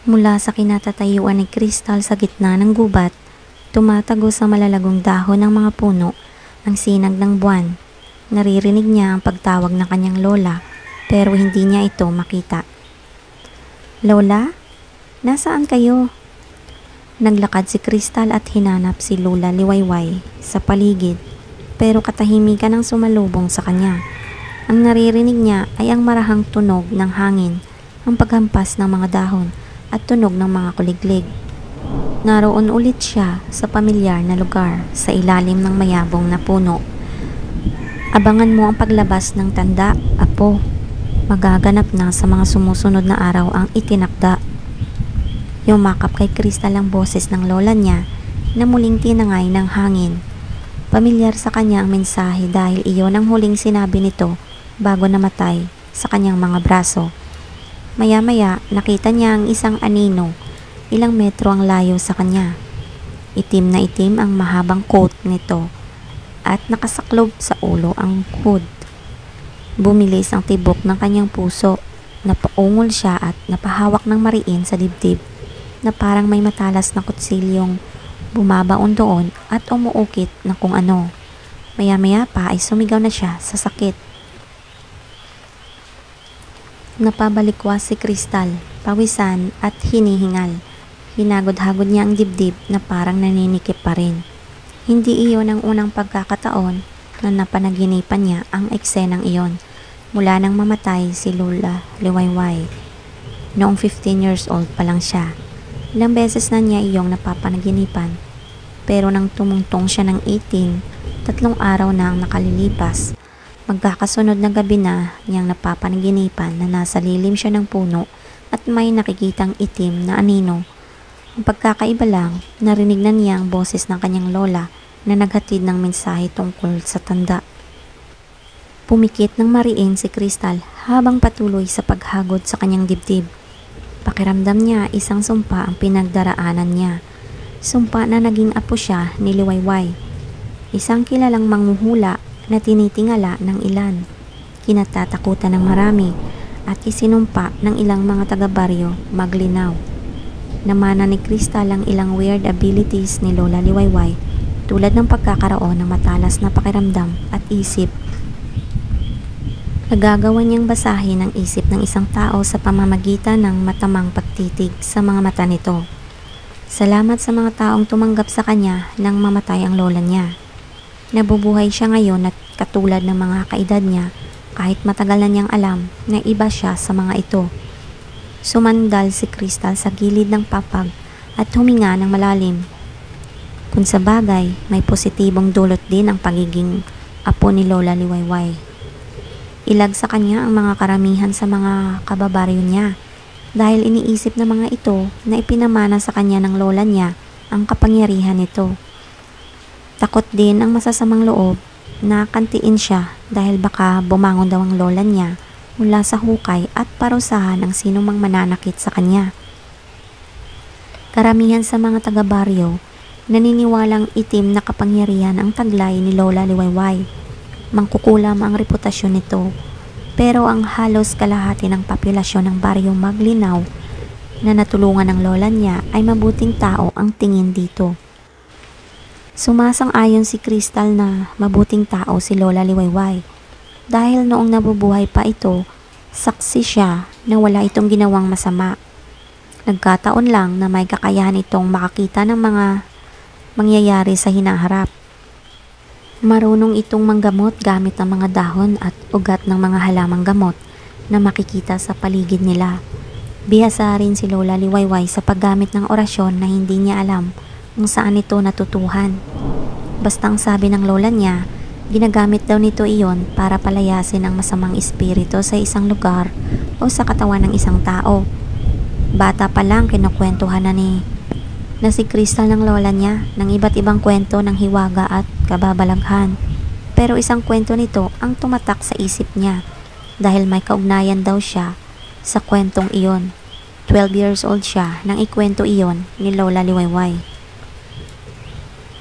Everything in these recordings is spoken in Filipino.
Mula sa kinatatayuan ni Crystal sa gitna ng gubat, tumatago sa malalagong dahon ng mga puno ang sinag ng buwan. Naririnig niya ang pagtawag ng kanyang lola pero hindi niya ito makita. Lola? Nasaan kayo? Naglakad si Crystal at hinanap si Lola Liwayway sa paligid pero katahimikan ang sumalubong sa kanya. Ang naririnig niya ay ang marahang tunog ng hangin, ang paghampas ng mga dahon at tunog ng mga kuliglig. Naroon ulit siya sa pamilyar na lugar sa ilalim ng mayabong na puno. Abangan mo ang paglabas ng tanda, apo. Magaganap na sa mga sumusunod na araw ang itinakda. Yumakap kay Crystal ang boses ng lola niya na muling tinangay ng hangin. Pamilyar sa kanya ang mensahe dahil iyon ang huling sinabi nito bago namatay sa kanyang mga braso. Maya-maya nakita niya ang isang anino. Ilang metro ang layo sa kanya. Itim na itim ang mahabang coat nito at nakasaklob sa ulo ang hood. Bumilis ang tibok ng kanyang puso. Napaungol siya at napahawak ng mariin sa dibdib na parang may matalas na kutsilyong bumabaon doon at umuukit na kung ano. Maya-maya pa ay sumigaw na siya sa sakit. Napabalikwas si Crystal, pawisan at hinihingal. Hinagod-hagod niya ang dibdib na parang naninikip pa rin. Hindi iyon ang unang pagkakataon na napanaginipan niya ang eksenang iyon mula nang mamatay si Lola Liwayway. Noong 15 years old pa lang siya. Ilang beses na niya iyong napapanaginipan. Pero nang tumungtong siya ng 18, 3 araw na ang nakalilipas. Magkakasunod na gabi na niyang napapanaginipan na nasa lilim siya ng puno at may nakikitang itim na anino. Ang pagkakaiba lang, narinig na niya ang boses ng kanyang lola na naghatid ng mensahe tungkol sa tanda. Pumikit ng mariin si Crystal habang patuloy sa paghagod sa kanyang dibdib. Pakiramdam niya isang sumpa ang pinagdaraanan niya. Sumpa na naging apo siya ni Liwayway. Isang kilalang manghuhula na tinitingala ng ilan, kinatatakutan ng marami at isinumpa ng ilang mga taga-baryo maglinaw. Namana ni Crystal ang ilang weird abilities ni Lola Liwayway tulad ng pagkakaroon ng matalas na pakiramdam at isip. Nagagawa niyang basahin ang isip ng isang tao sa pamamagitan ng matamang pagtitig sa mga mata nito. Salamat sa mga taong tumanggap sa kanya nang mamatay ang lola niya. Nabubuhay siya ngayon at katulad ng mga kaedad niya kahit matagal na niyang alam na iba siya sa mga ito. Sumandal si Crystal sa gilid ng papag at huminga ng malalim. Kung sa bagay, may positibong dulot din ang pagiging apo ni Lola Liwayway. Ilag sa kanya ang mga karamihan sa mga kababaryo niya dahil iniisip ng mga ito na ipinamana sa kanya ng lola niya ang kapangyarihan nito. Takot din ang masasamang loob na kantiin siya dahil baka bumangon daw ang lola niya mula sa hukay at parusahan ang sinumang mananakit sa kanya. Karamihan sa mga taga-baryo naniniwalang itim na kapangyarihan ang taglay ni Lola Liwayway. Mangkukulam ang reputasyon nito, pero ang halos kalahati ng populasyon ng baryong Maglinaw na natulungan ng lola niya ay mabuting tao ang tingin dito. Sumasang-ayon si Crystal na mabuting tao si Lola Liwayway dahil noong nabubuhay pa ito, saksi siya na wala itong ginawang masama. Nagkataon lang na may kakayahan itong makakita ng mga mangyayari sa hinaharap. Marunong itong manggamot gamit ang mga dahon at ugat ng mga halamang gamot na makikita sa paligid nila. Bihasa rin si Lola Liwayway sa paggamit ng orasyon na hindi niya alam kung saan ito natutuhan. Basta ang sabi ng lola niya, ginagamit daw nito iyon para palayasin ang masamang espiritu sa isang lugar o sa katawan ng isang tao. Bata pa lang kinukwentuhan na si Crystal ng lola niya ng iba't ibang kwento ng hiwaga at kababalaghan. Pero isang kwento nito ang tumatak sa isip niya dahil may kaugnayan daw siya sa kwentong iyon. 12 years old siya nang ikwento iyon ni Lola Liwayway.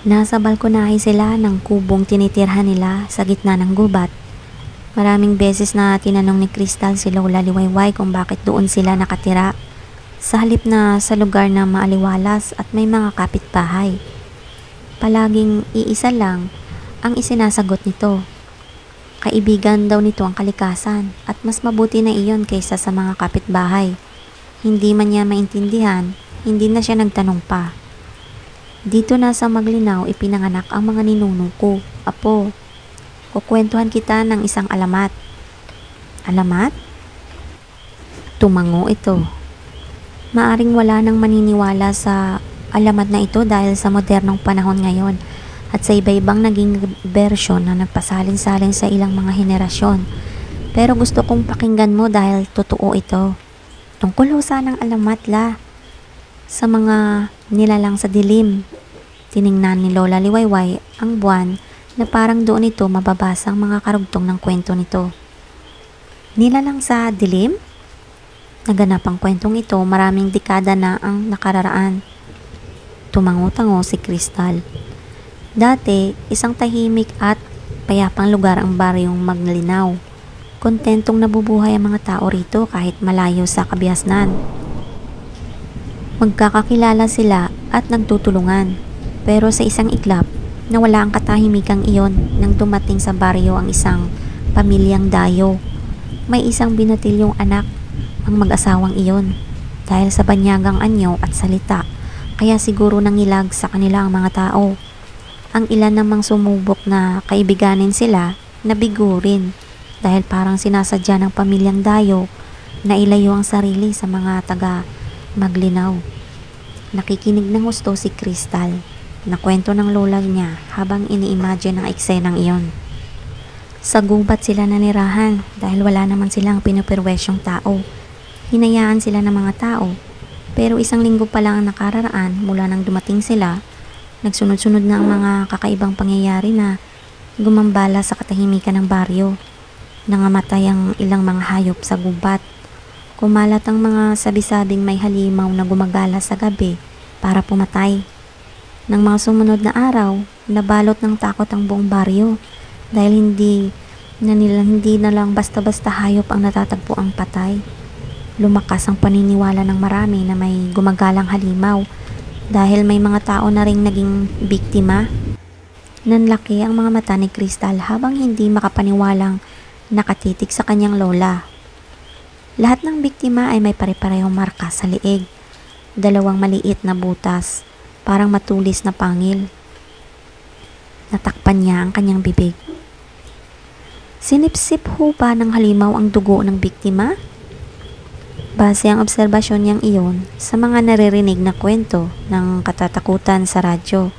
Nasa balkonahe sila ng kubong tinitirhan nila sa gitna ng gubat. Maraming beses na tinanong ni Crystal si Lola Liwayway kung bakit doon sila nakatira. sa halip na sa lugar na maaliwalas at may mga kapitbahay. Palaging iisa lang ang isinasagot nito. Kaibigan daw nito ang kalikasan at mas mabuti na iyon kaysa sa mga kapitbahay. Hindi man niya maintindihan, hindi na siya nagtanong pa. Dito na sa Maglinaw ipinanganak ang mga ninuno ko. Apo, kukwentuhan kita ng isang alamat. Alamat? Tumango ito. Maaring wala nang maniniwala sa alamat na ito dahil sa modernong panahon ngayon at sa iba-ibang naging bersyon na nagpasalin-salin sa ilang mga henerasyon. Pero gusto kong pakinggan mo dahil totoo ito. Tungkol ho sanang alamat sa mga nilalang sa dilim. Tiningnan ni Lola Liwayway ang buwan na parang doon ito mababasa ang mga karugtong ng kwento nito. Nilalang sa dilim? Naganap ang kwentong ito, maraming dekada na ang nakararaan. Tumango-tango si Crystal. Dati, isang tahimik at payapang lugar ang baryong Maglinaw. Kontentong nabubuhay ang mga tao rito kahit malayo sa kabiasnan. Magkakakilala sila at nagtutulungan. Pero sa isang iglap, nawala ang katahimikang iyon nang dumating sa baryo ang isang pamilyang dayo. May isang binatilyong anak ang mag-asawang iyon. Dahil sa banyagang anyo at salita, kaya siguro nangilag sa kanila ang mga tao. Ang ilan namang sumubok na kaibiganin sila, nabigo rin dahil parang sinasadya ng pamilyang dayo na ilayo ang sarili sa mga taga Maglinaw. Nakikinig ng husto si Crystal na kwento ng lola niya habang ini-imagine ang eksenang iyon. Sa gubat sila nanirahan dahil wala naman silang pinupirwesyong tao. Hinayaan sila ng mga tao, pero isang linggo pa lang ang nakararaan mula nang dumating sila. Nagsunod-sunod na ang mga kakaibang pangyayari na gumambala sa katahimikan ng baryo. Nangamatay ang ilang mga hayop sa gubat. Kumalat ang mga sabi-sabing may halimaw na gumagala sa gabi para pumatay. Nang mga sumunod na araw, nabalot ng takot ang buong baryo dahil hindi na lang basta-basta hayop ang natatagpo ang patay. Lumakas ang paniniwala ng marami na may gumagalang halimaw dahil may mga tao na ring naging biktima. Nanlaki ang mga mata ni Crystal habang hindi makapaniwalang nakatitig sa kanyang lola. Lahat ng biktima ay may pare-parehong marka sa liig. Dalawang maliit na butas, parang matulis na pangil. Natakpan niya ang kanyang bibig. Sinipsip ho ba ng halimaw ang dugo ng biktima? Base ang obserbasyon niyang iyon sa mga naririnig na kwento ng katatakutan sa radyo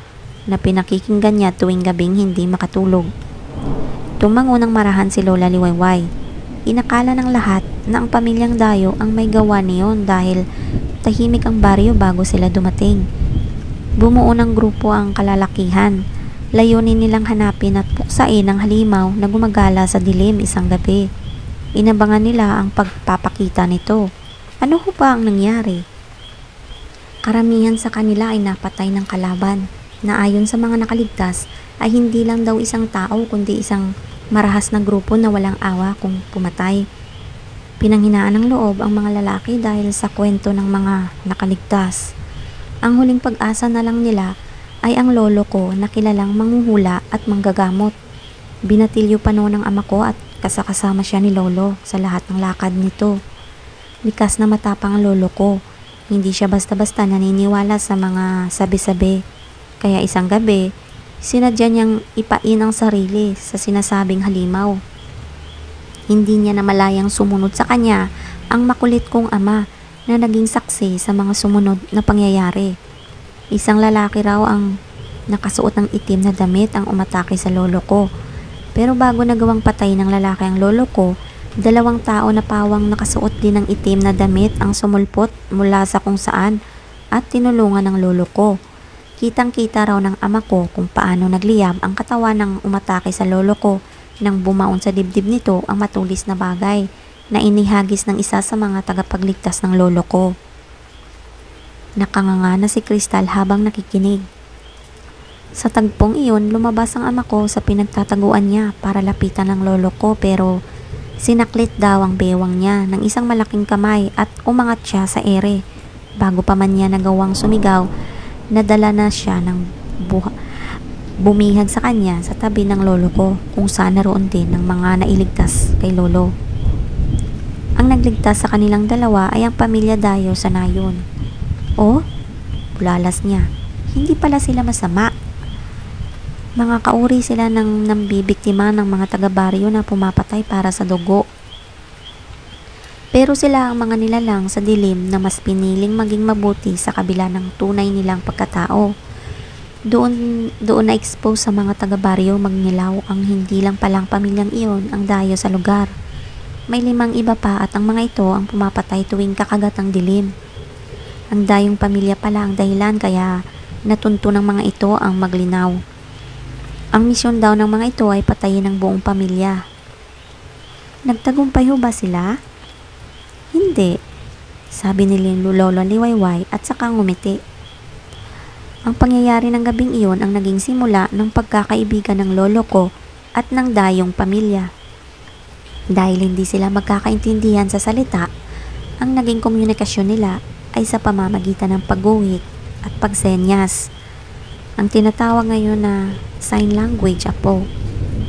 na pinakikinggan niya tuwing gabing hindi makatulog. Tumango ng marahan si Lola Liwayway. Inakala ng lahat na ang pamilyang dayo ang may gawa niyon dahil tahimik ang baryo bago sila dumating. Bumuo ng grupo ang kalalakihan. Layunin nilang hanapin at puksain ang halimaw na gumagala sa dilim isang gabi. Inabangan nila ang pagpapakita nito. Ano ho ba ang nangyari? Karamihan sa kanila ay napatay ng kalaban na ayon sa mga nakaligtas ay hindi lang daw isang tao kundi isang marahas na grupo na walang awa kung pumatay. Pinanghinaan ng loob ang mga lalaki dahil sa kwento ng mga nakaligtas. Ang huling pag-asa na lang nila ay ang lolo ko na kilalang manghuhula at manggagamot. Binatilyo pa noon ng ama ko at kasakasama siya ni lolo sa lahat ng lakad nito. Likas na matapang ang lolo ko. Hindi siya basta-basta naniniwala sa mga sabi-sabi. Kaya isang gabi, sinadya niyang ipain ang sarili sa sinasabing halimaw. Hindi niya namalayang sumunod sa kanya ang makulit kong ama na naging saksi sa mga sumunod na pangyayari. Isang lalaki raw ang nakasuot ng itim na damit ang umatake sa lolo ko. Pero bago nagawang patay ng lalaki ang lolo ko, dalawang tao na pawang nakasuot din ng itim na damit ang sumulpot mula sa kung saan at tinulungan ng lolo ko. Kitang-kita raw ng ama ko kung paano nagliyab ang katawan ng umatake sa lolo ko nang bumaon sa dibdib nito ang matulis na bagay na inihagis ng isa sa mga tagapagligtas ng lolo ko. Nakanganga na si Crystal habang nakikinig. Sa tagpong iyon, lumabas ang ama ko sa pinagtataguan niya para lapitan ng lolo ko pero sinaklit daw ang bewang niya ng isang malaking kamay at umangat siya sa ere Bago pa man niya nagawang sumigaw, nadala na siya ng bumihan sa kanya sa tabi ng lolo ko, kung saan naroon din ng mga nailigtas kay lolo. Ang nagligtas sa kanilang dalawa ay ang pamilya Dayo sa Nayon. Oh, bulalas niya. Hindi pala sila masama. Mga kauri sila ng nambibiktima ng mga taga-baryo na pumapatay para sa dugo. Pero sila ang mga nilalang sa dilim na mas piniling maging mabuti sa kabila ng tunay nilang pagkatao. Doon na-expose sa mga taga-baryo magnilaw ang hindi lang palang pamilyang iyon ang dayo sa lugar. May 5 iba pa at ang mga ito ang pumapatay tuwing kakagat ang dilim. Ang dayong pamilya pala ang dahilan kaya natunto ng mga ito ang maglinaw. Ang misyon daw ng mga ito ay patayin ang buong pamilya. Nagtagumpay ho ba sila? Hindi, sabi ni Lolo Liwayway at saka ngumiti. Ang pangyayari ng gabing iyon ang naging simula ng pagkakaibigan ng lolo ko at ng dayong pamilya. Dahil hindi sila magkakaintindihan sa salita, ang naging komunikasyon nila ay sa pamamagitan ng pagguhit at pagsenyas. Ang tinatawag ngayon na sign language, apo.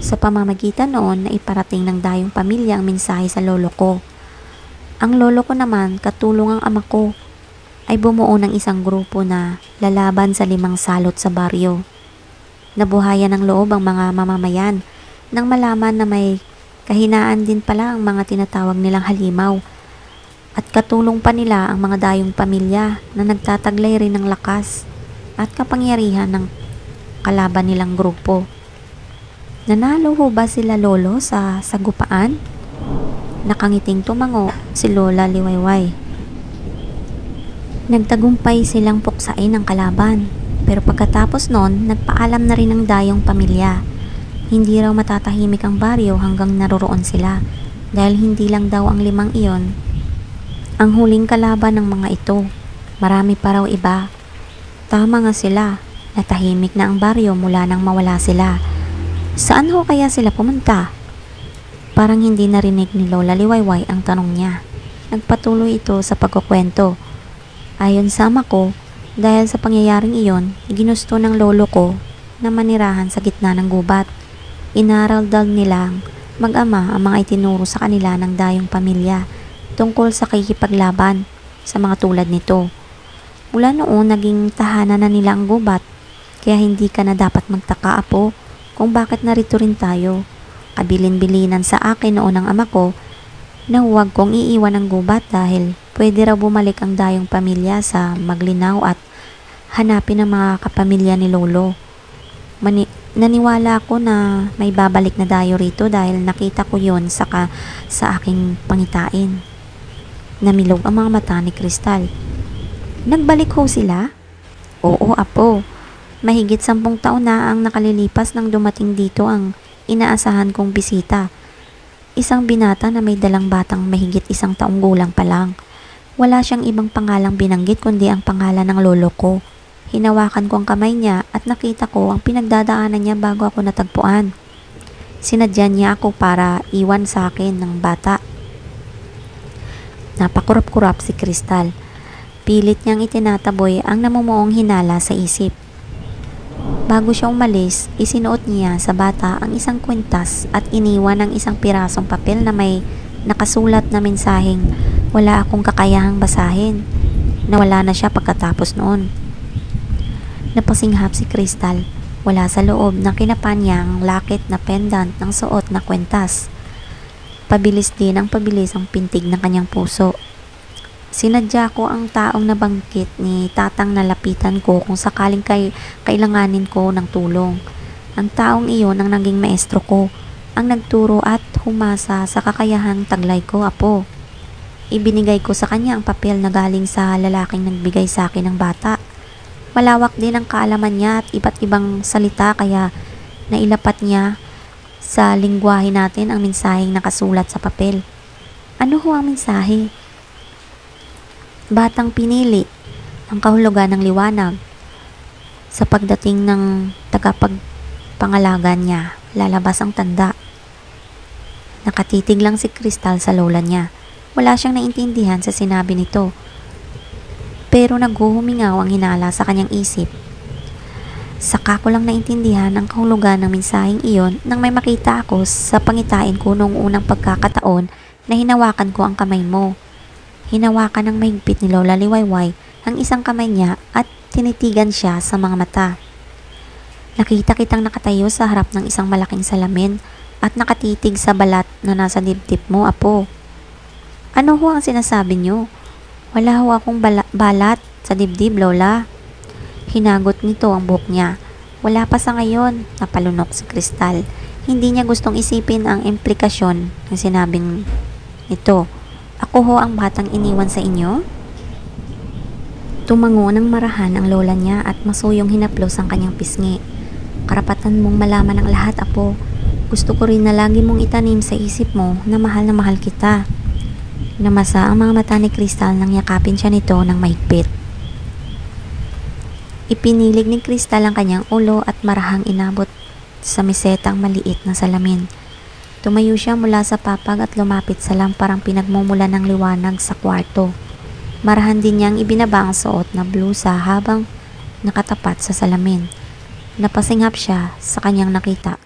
Sa pamamagitan noon na iparating ng dayong pamilya ang mensahe sa lolo ko. Ang lolo ko naman, katulong ang ama ko, ay bumuo ng isang grupo na lalaban sa 5 salot sa baryo. Nabuhayan ng loob ang mga mamamayan nang malaman na may kahinaan din pala ang mga tinatawag nilang halimaw. At katulong pa nila ang mga dayong pamilya na nagtataglay rin ng lakas at kapangyarihan ng kalaban nilang grupo. Nanalo ho ba sila lolo sa sagupaan? Nakangiting tumango si Lola Liwayway. Nagtagumpay silang puksain ang kalaban, pero pagkatapos noon, nagpaalam na rin ang dayong pamilya. Hindi raw matatahimik ang baryo hanggang naroroon sila, dahil hindi lang daw ang 5 iyon ang huling kalaban ng mga ito. Marami pa raw iba. Tama nga sila, natahimik na ang baryo mula nang mawala sila. Saan ho kaya sila pumunta? Parang hindi narinig ni Lola Liwayway ang tanong niya. Nagpatuloy ito sa pagkukwento. Ayon sa ama ko, dahil sa pangyayaring iyon, ginusto ng lolo ko na manirahan sa gitna ng gubat. Inaral daw nilang mag-ama ang mga itinuro sa kanila ng dayong pamilya tungkol sa kikipaglaban sa mga tulad nito. Mula noon, naging tahanan na nila ang gubat, kaya hindi ka na dapat magtaka, apo, kung bakit narito rin tayo. Kabilin-bilinan sa akin noon ng ama ko na huwag kong iiwan ang gubat dahil pwede raw bumalik ang dayong pamilya sa Maglinaw at hanapin ang mga kapamilya ni lolo. Naniwala ako na may babalik na dayo rito dahil nakita ko yon sa aking pangitain. Namilog ang mga mata ni Kristal. Nagbalik ho sila? Oo, apo. Mahigit 10 taon na ang nakalilipas nang dumating dito ang inaasahan kong bisita. Isang binata na may dalang batang mahigit 1 taong gulang pa lang. Wala siyang ibang pangalang binanggit kundi ang pangalan ng lolo ko. Hinawakan ko ang kamay niya at nakita ko ang pinagdadaanan niya bago ako natagpuan. Sinadya niya ako para iwan sa akin ng bata. Napakurap-kurap si Kristal. Pilit niyang itinataboy ang namumuong hinala sa isip. Bago siya umalis, isinuot niya sa bata ang isang kwintas at iniwan ang isang pirasong papel na may nakasulat na mensaheng wala akong kakayahang basahin. Nawala na siya pagkatapos noon. Napasinghap si Kristal. Wala sa loob na kinapan niya ang lakit na pendant ng suot na kwintas. Pabilis din ang pabilis ang pintig ng kanyang puso. Sinadya ko ang taong nabanggit ni tatang na lapitan ko kung sakaling kailanganin ko ng tulong. Ang taong iyon ang naging maestro ko, ang nagturo at humasa sa kakayahang taglay ko, apo. Ibinigay ko sa kanya ang papel na galing sa lalaking nagbigay sa akin ng bata. Malawak din ang kaalaman niya at iba't ibang salita kaya nailapat niya sa lingwahe natin ang mensaheng nakasulat sa papel. Ano ho ang mensahe? Batang pinili, ang kahulugan ng liwanag. Sa pagdating ng tagapagpangalaga niya, lalabas ang tanda. Nakatitig lang si Kristal sa lola niya. Wala siyang naintindihan sa sinabi nito. pero naghuhumingaw ang hinala sa kanyang isip. Saka ko lang naintindihan ang kahulugan ng mensaheng iyon nang may makita ako sa pangitain ko noong unang pagkakataon na hinawakan ko ang kamay mo. Hinawakan ng mahigpit ni Lola Liwayway ang isang kamay niya at tinitigan siya sa mga mata. Nakita kitang nakatayo sa harap ng isang malaking salamin at nakatitig sa balat na nasa dibdib mo, Apo. Ano ho ang sinasabi niyo? Wala ho akong balat sa dibdib, Lola. Hinagot nito ang buhok niya. Wala pa sa ngayon, napalunok si Kristal. Hindi niya gustong isipin ang implikasyon ng sinabing nito. Ako ho ang batang iniwan sa inyo? Tumango ng marahan ang lola niya at masuyong hinaplos ang kanyang pisngi. Karapatan mong malaman ang lahat, Apo. Gusto ko rin na lagi mong itanim sa isip mo na mahal kita. Namasa ang mga mata ni Kristal nang yakapin siya nito ng mahigpit. Ipinilig ni Kristal ang kanyang ulo at marahang inabot sa mesetang maliit na salamin. Tumayo siya mula sa papag at lumapit sa lamparang pinagmumula ng liwanag sa kwarto. Marahan din niyang ibinaba ang suot na blusa habang nakatapat sa salamin. Napasinghap siya sa kanyang nakita.